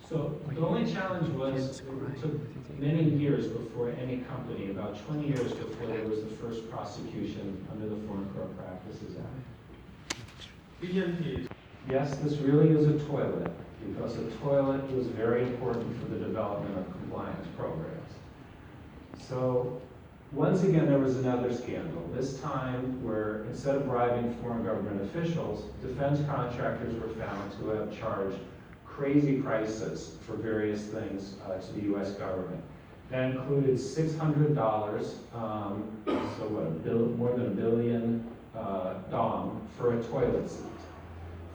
So the only challenge was it took many years before any company, about 20 years before there was the first prosecution under the Foreign Corrupt Practices Act. Yes, this really is a toilet, because a toilet was very important for the development of compliance programs. So once again, there was another scandal, this time where instead of bribing foreign government officials, defense contractors were found to have charged crazy prices for various things to the US government. That included $600, so what, more than a billion dong for a toilet seat,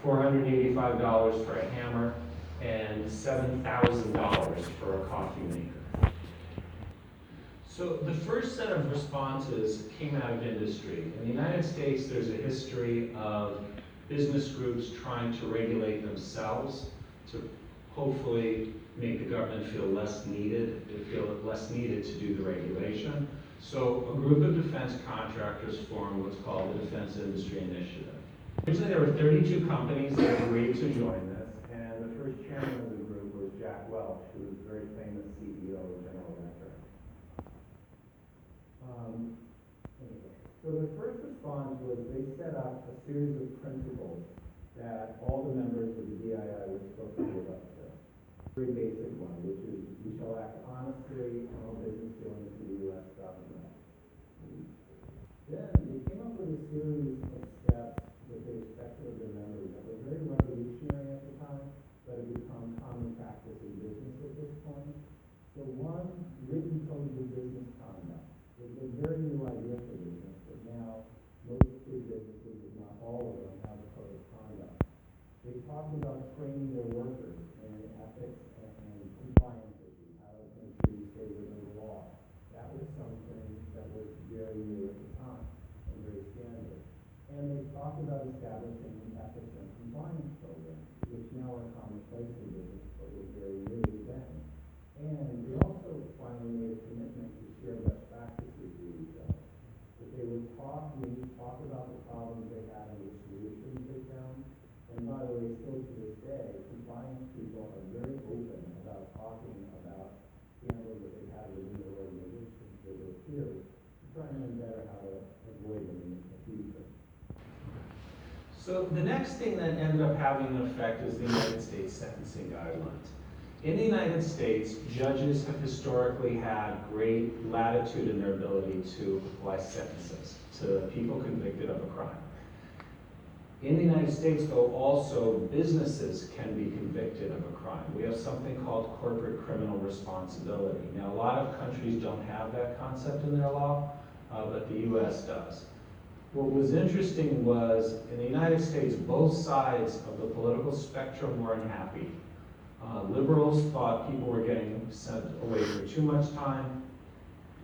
$485 for a hammer, and $7,000 for a coffee maker. So the first set of responses came out of industry. In the United States, there's a history of business groups trying to regulate themselves to hopefully make the government feel less needed to do the regulation. So a group of defense contractors formed what's called the Defense Industry Initiative. Originally, there were 32 companies that agreed to join this, and the first chairman of the group was Jack Welch, who was a very famous CEO of General Electric. So the first response was they set up a series of principles that all the members of the DII were supposed to live up to. Very basic one, which is we shall act honestly in all business dealings with the U.S. government. Then they came up with a series of steps that they expected of their members that were very revolutionary at the time, but had become common practice in business at this point. So one, written codes of business conduct. It was a very new idea for business, but now most big businesses, if not all of them, have a code of conduct. They talked about training their workers in ethics and compliance issues, how to make sure you stay within the law. That was something that was very new at the time and very standard. And they talked about establishing ethics and compliance programs, which now are commonplace in business, but were very new then. And they also finally made a commitment to share best practices with each other. That they would talk about the problems they had and the solutions they found. And by the way, still to this day, compliance people are very open about talking about scandals that they had within their organizations with their peers, to try and learn better how to avoid them in the future. So the next thing that ended up having an effect is the United States sentencing guidelines. In the United States, judges have historically had great latitude in their ability to apply sentences to people convicted of a crime. In the United States, though, also businesses can be convicted of a crime. We have something called corporate criminal responsibility. Now, a lot of countries don't have that concept in their law, but the US does. What was interesting was, in the United States, both sides of the political spectrum were unhappy. Liberals thought people were getting sent away for too much time.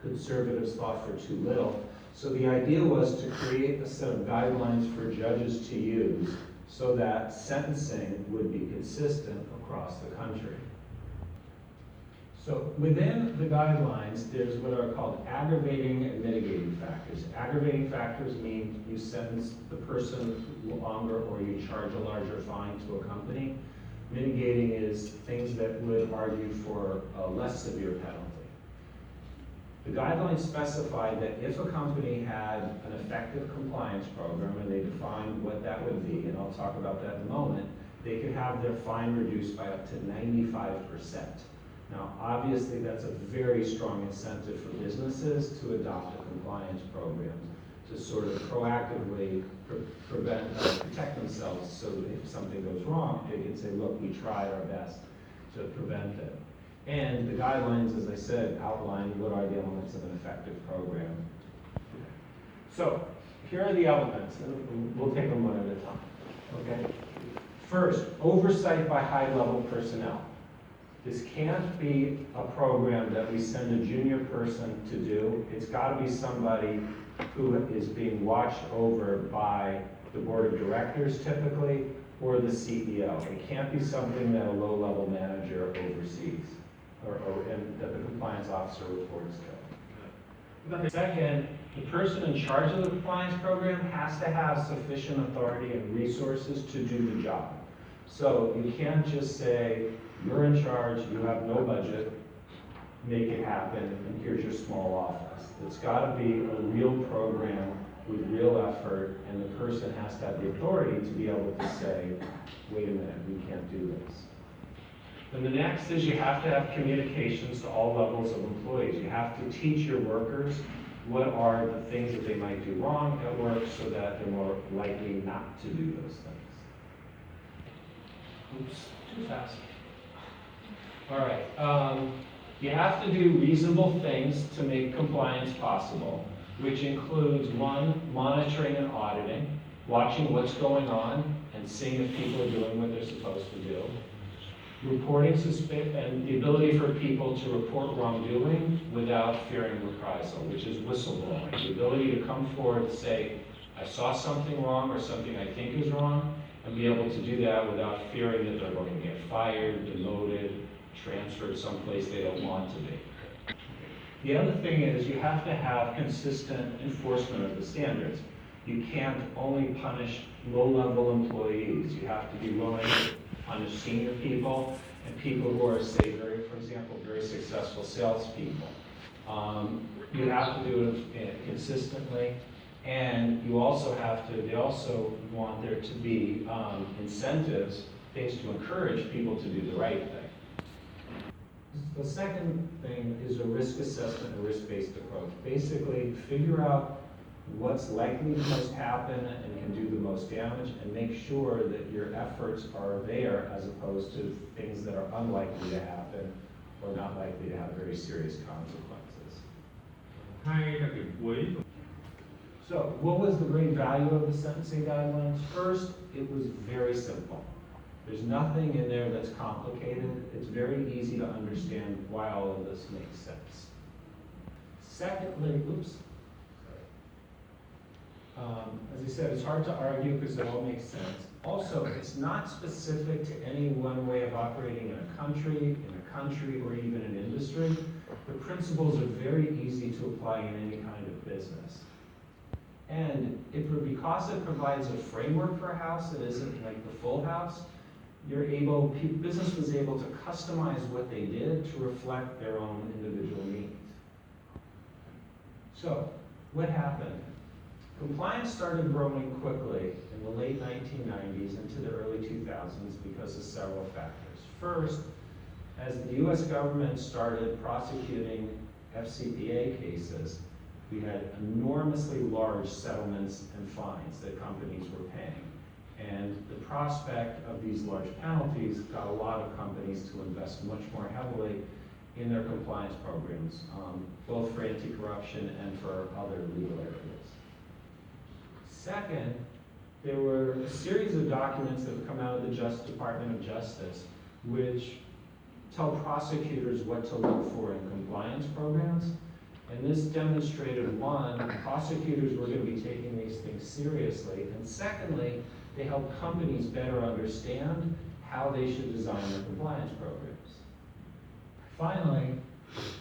Conservatives thought for too little. So the idea was to create a set of guidelines for judges to use so that sentencing would be consistent across the country. So within the guidelines, there's what are called aggravating and mitigating factors. Aggravating factors mean you sentence the person longer or you charge a larger fine to a company. Mitigating is things that would argue for a less severe penalty. The guidelines specified that if a company had an effective compliance program, and they defined what that would be, and I'll talk about that in a moment, they could have their fine reduced by up to 95%. Now, obviously, that's a very strong incentive for businesses to adopt a compliance program to sort of proactively protect themselves, so that if something goes wrong, they can say, look, we tried our best to prevent it. And the guidelines, as I said, outline what are the elements of an effective program. So here are the elements, and we'll take them one at a time, okay? First, oversight by high-level personnel. This can't be a program that we send a junior person to do. It's got to be somebody who is being watched over by the board of directors typically, or the CEO. It can't be something that a low-level manager oversees, and that the compliance officer reports to. Second, the person in charge of the compliance program has to have sufficient authority and resources to do the job. So you can't just say, you're in charge, you have no budget, make it happen, and here's your small office. It's gotta be a real program with real effort, and the person has to have the authority to be able to say, wait a minute, we can't do this. Then the next is you have to have communications to all levels of employees. You have to teach your workers what are the things that they might do wrong at work so that they're more likely not to do those things. Oops, too fast. All right, you have to do reasonable things to make compliance possible, which includes, one, monitoring and auditing, watching what's going on and seeing if people are doing what they're supposed to do. Reporting and the ability for people to report wrongdoing without fearing reprisal, which is whistleblowing. The ability to come forward and say, I saw something wrong or something I think is wrong, and be able to do that without fearing that they're going to get fired, demoted, transferred someplace they don't want to be. The other thing is you have to have consistent enforcement of the standards. You can't only punish low-level employees. You have to be willing to punish senior people and people who are, say, for example, very successful salespeople. You have to do it consistently, and you also have to, they also want there to be incentives, things to encourage people to do the right thing. The second thing is a risk assessment, a risk-based approach. Basically, figure out what's likely to most happen and can do the most damage, and make sure that your efforts are there as opposed to things that are unlikely to happen or not likely to have very serious consequences. Hai là cái cuối. So, what was the great value of the sentencing guidelines? First, it was very simple. There's nothing in there that's complicated. It's very easy to understand why all of this makes sense. Secondly, as I said, it's hard to argue because it all makes sense. Also, it's not specific to any one way of operating in a country, or even an industry. The principles are very easy to apply in any kind of business. And because it provides a framework for a house that isn't like the full house, business was able to customize what they did to reflect their own individual needs. So, what happened? Compliance started growing quickly in the late 1990s into the early 2000s because of several factors. First, as the US government started prosecuting FCPA cases, we had enormously large settlements and fines that companies were paying. And the prospect of these large penalties got a lot of companies to invest much more heavily in their compliance programs, both for anti-corruption and for other legal areas. Second, there were a series of documents that have come out of the Department of Justice which tell prosecutors what to look for in compliance programs. And this demonstrated, one, prosecutors were going to be taking these things seriously, and secondly, they help companies better understand how they should design their compliance programs. Finally,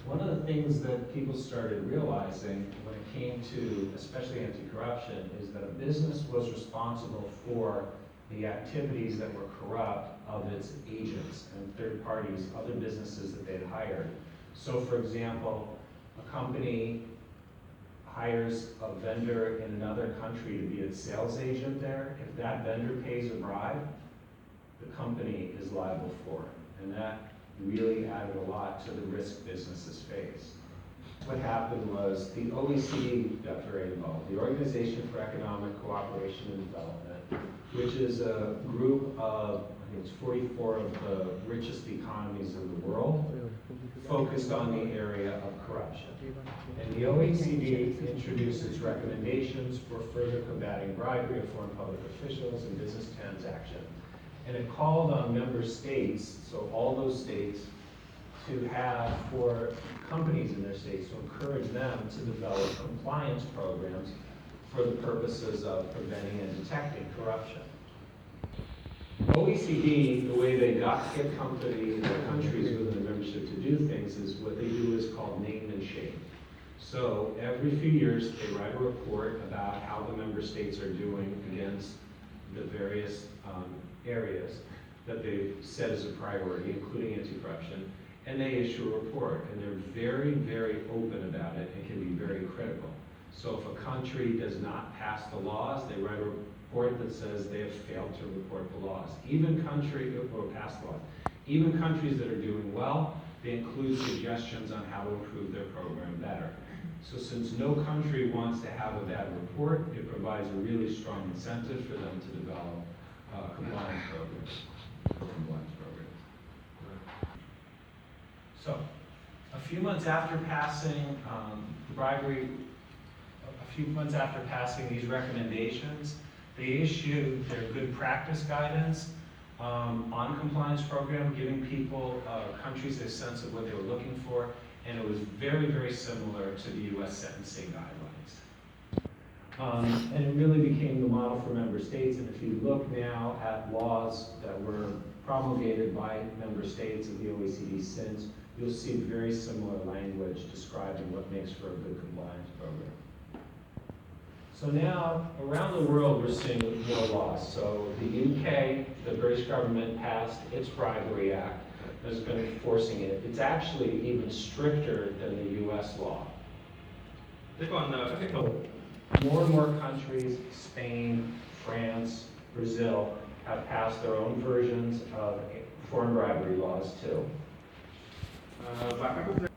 one of the things that people started realizing when it came to especially anti-corruption is that a business was responsible for the activities that were corrupt of its agents and third parties, other businesses that they'd hired. So for example, a company hires a vendor in another country to be its sales agent there. If that vendor pays a bribe, the company is liable for it. And that really added a lot to the risk businesses face. What happened was the OECD got very involved, the Organization for Economic Cooperation and Development, which is a group of, I think it's 44 of the richest economies in the world, focused on the area of corruption. And the OECD introduced its recommendations for further combating bribery of foreign public officials and business transactions. And it called on member states, so all those states, to have for companies in their states to encourage them to develop compliance programs for the purposes of preventing and detecting corruption. OECD, the way they get companies or countries within the membership to do things is what they do is called name and shame. So every few years they write a report about how the member states are doing against the various areas. that they've set as a priority, including anti-corruption, and they issue a report, and they're very, very open about it and can be very critical. So if a country does not pass the laws, they write a report that says they have failed to report the laws. Even pass laws. Even countries that are doing well, they include suggestions on how to improve their program better. So since no country wants to have a bad report, it provides a really strong incentive for them to develop compliance programs. So, a few months after passing these recommendations, they issued their good practice guidance on compliance program, giving people, countries a sense of what they were looking for, and it was very, very similar to the U.S. sentencing guidelines. And it really became the model for member states, and if you look now at laws that were promulgated by member states of the OECD since, you'll see very similar language describing what makes for a good compliance program. So now, around the world, we're seeing more laws. So the UK, the British government passed its Bribery Act, has been enforcing it. It's actually even stricter than the US law. Thế còn các cái More and more countries, Spain, France, Brazil, have passed their own versions of foreign bribery laws too. và các quốc gia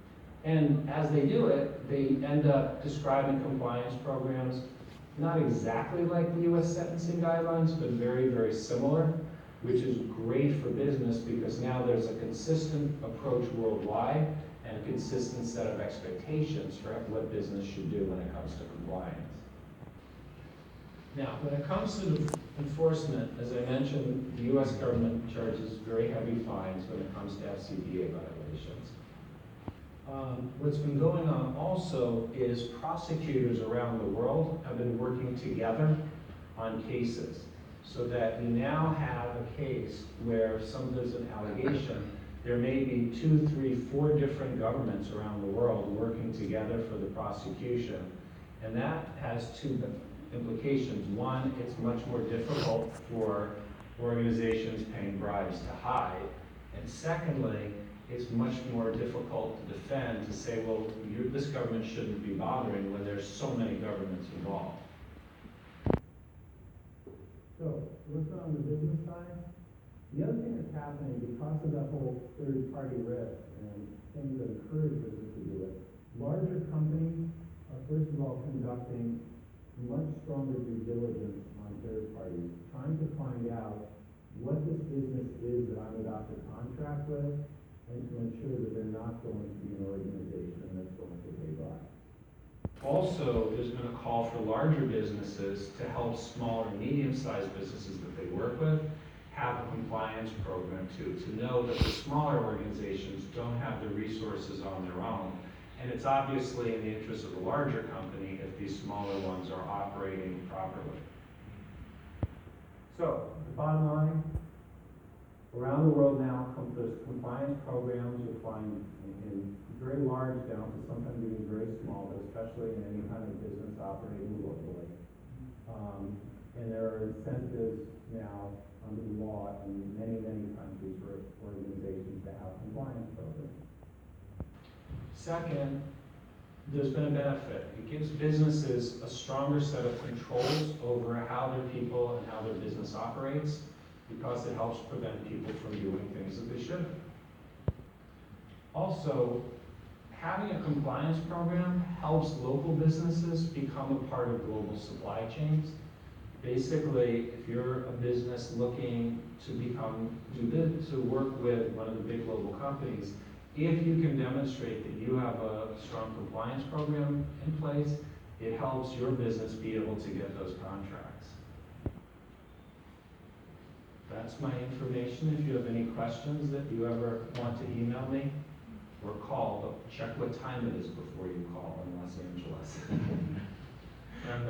And as they do it, they end up describing compliance programs not exactly like the US sentencing guidelines, but very, very similar, which is great for business because now there's a consistent approach worldwide and a consistent set of expectations for what business should do when it comes to compliance. Now, when it comes to enforcement, as I mentioned, the US government charges very heavy fines when it comes to FCPA violations. What's been going on also is prosecutors around the world have been working together on cases so that you now have a case where there's an allegation, there may be 2, 3, 4 different governments around the world working together for the prosecution. And that has 2 implications. One, it's much more difficult for organizations paying bribes to hide. And secondly, it's much more difficult to defend, to say, well, this government shouldn't be bothering when there's so many governments involved. So, what's on the business side? The other thing that's happening because of that whole third-party risk and things that encourage business to do it, larger companies are first of all conducting much stronger due diligence on third parties, trying to find out what this business is that I'm about to contract with, and to ensure that they're not going to be an organization that's going to pay bribes. Also, there's been a call for larger businesses to help small or medium-sized businesses that they work with have a compliance program too, to know that the smaller organizations don't have the resources on their own. And it's obviously in the interest of the larger company if these smaller ones are operating properly. So, the bottom line, around the world now, there's compliance programs you'll find in very large down to sometimes even very small, but especially in any kind of business operating globally. And there are incentives now under the law in many, many countries for organizations to have compliance programs. Second, there's been a benefit. It gives businesses a stronger set of controls over how their people and how their business operates, because it helps prevent people from doing things that they shouldn't. Also, having a compliance program helps local businesses become a part of global supply chains. Basically, if you're a business looking to work with one of the big global companies, if you can demonstrate that you have a strong compliance program in place, it helps your business be able to get those contracts. That's my information. If you have any questions that you ever want to email me or call, but check what time it is before you call in Los Angeles. and